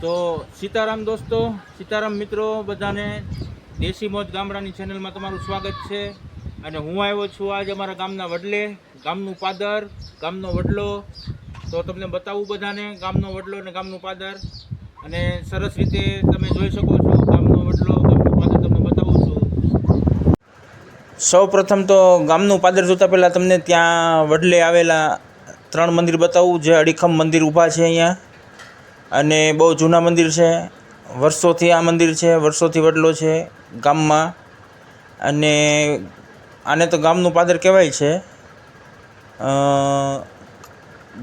તો સીતારામ દોસ્તો, સીતારામ મિત્રો, બધાને દેશી મોજ ગામડાની ચેનલમાં તમારું સ્વાગત છે. અને હું આવ્યો છું આજે અમારા ગામના વડલે, ગામનું પાદર, ગામનો વડલો. તો તમને બતાવું બધાને ગામનો વડલો અને ગામનું પાદર. અને સરસ રીતે તમે જોઈ શકો છો ગામનો વડલો, ગામનું પાદર તમને બતાવું છું. સૌ પ્રથમ તો ગામનું પાદર જોતાં પહેલાં તમને ત્યાં વડલે આવેલા 3 મંદિર બતાવું, જે અડીખમ મંદિર ઊભા છે અહીંયા. અને બહુ જૂના મંદિર છે, વર્ષોથી આ મંદિર છે, વર્ષોથી વડલો છે ગામમાં. અને આને તો ગામનું પાદર કહેવાય છે.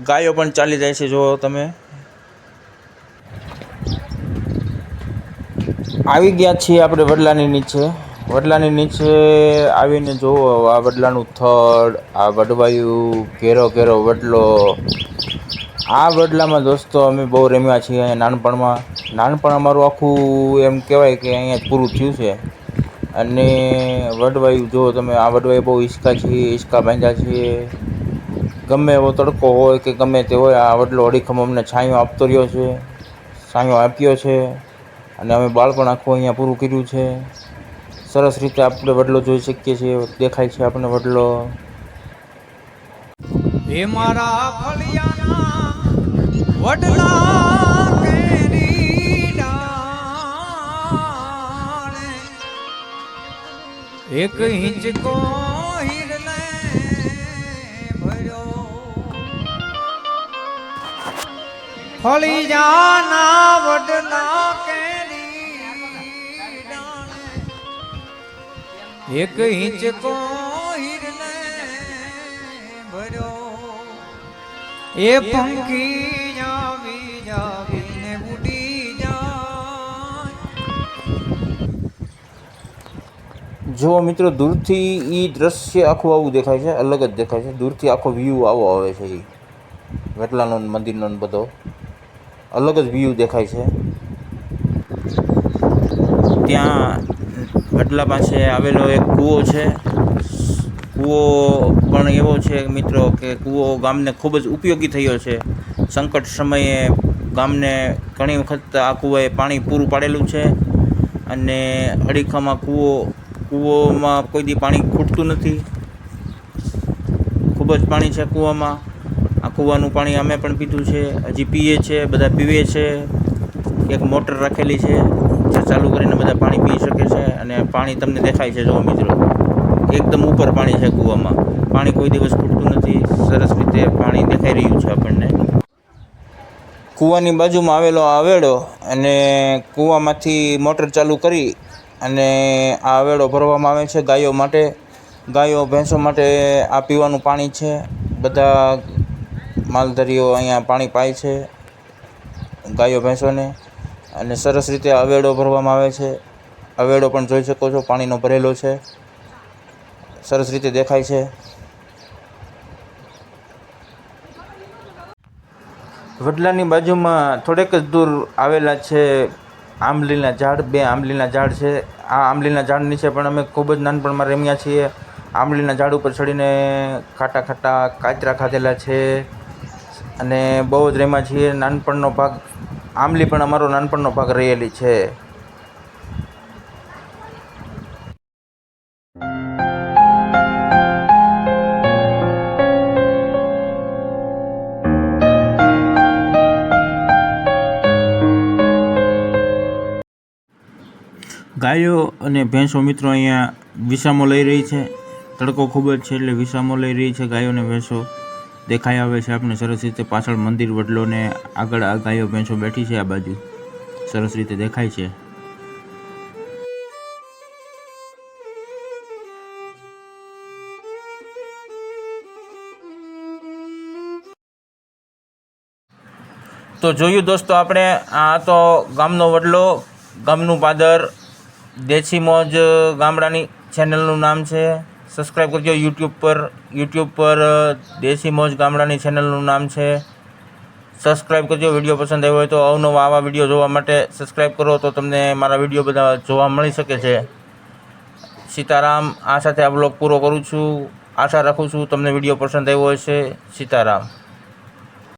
ગાયો પણ ચાલી જાય છે. જો તમે આવી ગયા છીએ આપણે વડલાની નીચે. વડલાની નીચે આવીને જુઓ આ વડલાનું થડ, આ વડવાયું, ઘેરો ઘેરો વડલો. આ વડલામાં દોસ્તો અમે બહુ રમ્યા છીએ અહીંયા નાનપણમાં. નાનપણ અમારું આખું એમ કહેવાય કે અહીંયા જ પૂરું થયું છે. અને વડવાયું જુઓ તમે, આ વડવાયું બહુ હિંચકા છીએ, હિંચકા બાંધ્યા છીએ. ગમે એવો તડકો હોય કે ગમે તે હોય, આ વડલો અડીખમ અમને છાંયો આપતો રહ્યો છે, છાંયો આપ્યો છે. અને અમે બાળપણ આખું અહીંયા પૂરું કર્યું છે. સરસ રીતે આપણે વડલો જોઈ શકીએ છીએ, દેખાય છે આપણને વડલો. હે મારા ફળિયાના વડલા કેરી ડાળે એક હિંચકો હિરલે ભર્યો, ફળિયાના વડલા કેરી ડાળે એક હિંચકો હિરલે ભર્યો. એ પંખી જાવી જાવીને ઉડી જાય. જો મિત્રો, દૂરથી એ દ્રશ્ય આખું આવું દેખાય છે, અલગ જ દેખાય છે. દૂરથી આખો વ્યૂ આવો આવે છે. એ વડલાનો મંદિરનો બધો અલગ જ વ્યૂ દેખાય છે. ત્યાં વડલા પાસે આવેલો એક કૂવો છે. કૂવો પણ એવો છે મિત્રો કે કૂવો ગામને ખૂબ જ ઉપયોગી થયો છે. સંકટ સમયે ગામને ઘણી વખત આ કૂવાએ પાણી પૂરું પાડેલું છે. અને અડીખામાં કૂવોમાં કોઈ દી પાણી ખૂટતું નથી. ખૂબ જ પાણી છે કૂવામાં. આ કૂવાનું પાણી અમે પણ પીધું છે, હજી પીએ છે, બધા પીવે છે. એક મોટર રાખેલી છે જે ચાલુ કરીને બધા પાણી પી શકે છે. અને પાણી તમને દેખાય છે, જો મિત્રો, એકદમ ઉપર પાણી છે કૂવામાં. પાણી કોઈ દિવસ ખૂટતું નથી. સરસ રીતે પાણી દેખાઈ રહ્યું છે આપણને. કૂવાની બાજુમાં આવેલો આવેડો, અને કૂવામાંથી મોટર ચાલુ કરી અને આ આવેડો ભરવામાં આવે છે ગાયો માટે. ગાયો ભેંસો માટે આ પીવાનું પાણી છે. બધા માલધારીઓ અહીંયા પાણી પાય છે ગાયો ભેંસોને. અને સરસ રીતે આવેડો ભરવામાં આવે છે. આવેડો પણ જોઈ શકો છો, પાણીનો ભરેલો છે, સરસ રીતે દેખાય છે. વડલાની બાજુમાં થોડેક જ દૂર આવેલા છે આંબલીના ઝાડ. 2 આંબલીના ઝાડ છે. આ આંબલીના ઝાડ નીચે પણ અમે ખૂબ જ નાનપણમાં રમ્યા છીએ. આંબલીના ઝાડ ઉપર ચડીને ખાટા ખાટા કાચરા ખાધેલા છે. અને બહુ જ રમ્યા છીએ. નાનપણનો ભાગ આંબલી પણ અમારો નાનપણનો ભાગ રહેલી છે. ગાયો અને ભેંસો મિત્રો અહીંયા વિસામો લઈ રહી છે. તડકો ખૂબ જ છે એટલે વિસામો લઈ રહી છે ગાયો અને ભેંસો. દેખાઈ આવે છે આપણે સરસ રીતે. પાછળ મંદિર વડલો ને આગળ આ ગાયો ભેંસો બેઠી છે. આ બાજુ સરસ રીતે દેખાય છે. તો જોયું દોસ્તો આપણે, આ તો ગામનો વડલો, ગામનું પાદર, દેશી મોજ ગામડાની ચેનલનું નામ છે. સબસ્ક્રાઈબ કરજો યુટ્યુબ પર દેશી મોજ ગામડાની ચેનલનું નામ છે. સબસ્ક્રાઈબ કરજો. વિડીયો પસંદ આવ્યો હોય તો અવનવા આવા વિડીયો જોવા માટે સબસ્ક્રાઈબ કરો, તો તમને મારા વિડીયો બધા જોવા મળી શકે છે. સીતારામ. આ સાથે આ બ્લોગ પૂરો કરું છું. આશા રાખું છું તમને વિડીયો પસંદ આવ્યો હશે. સીતારામ.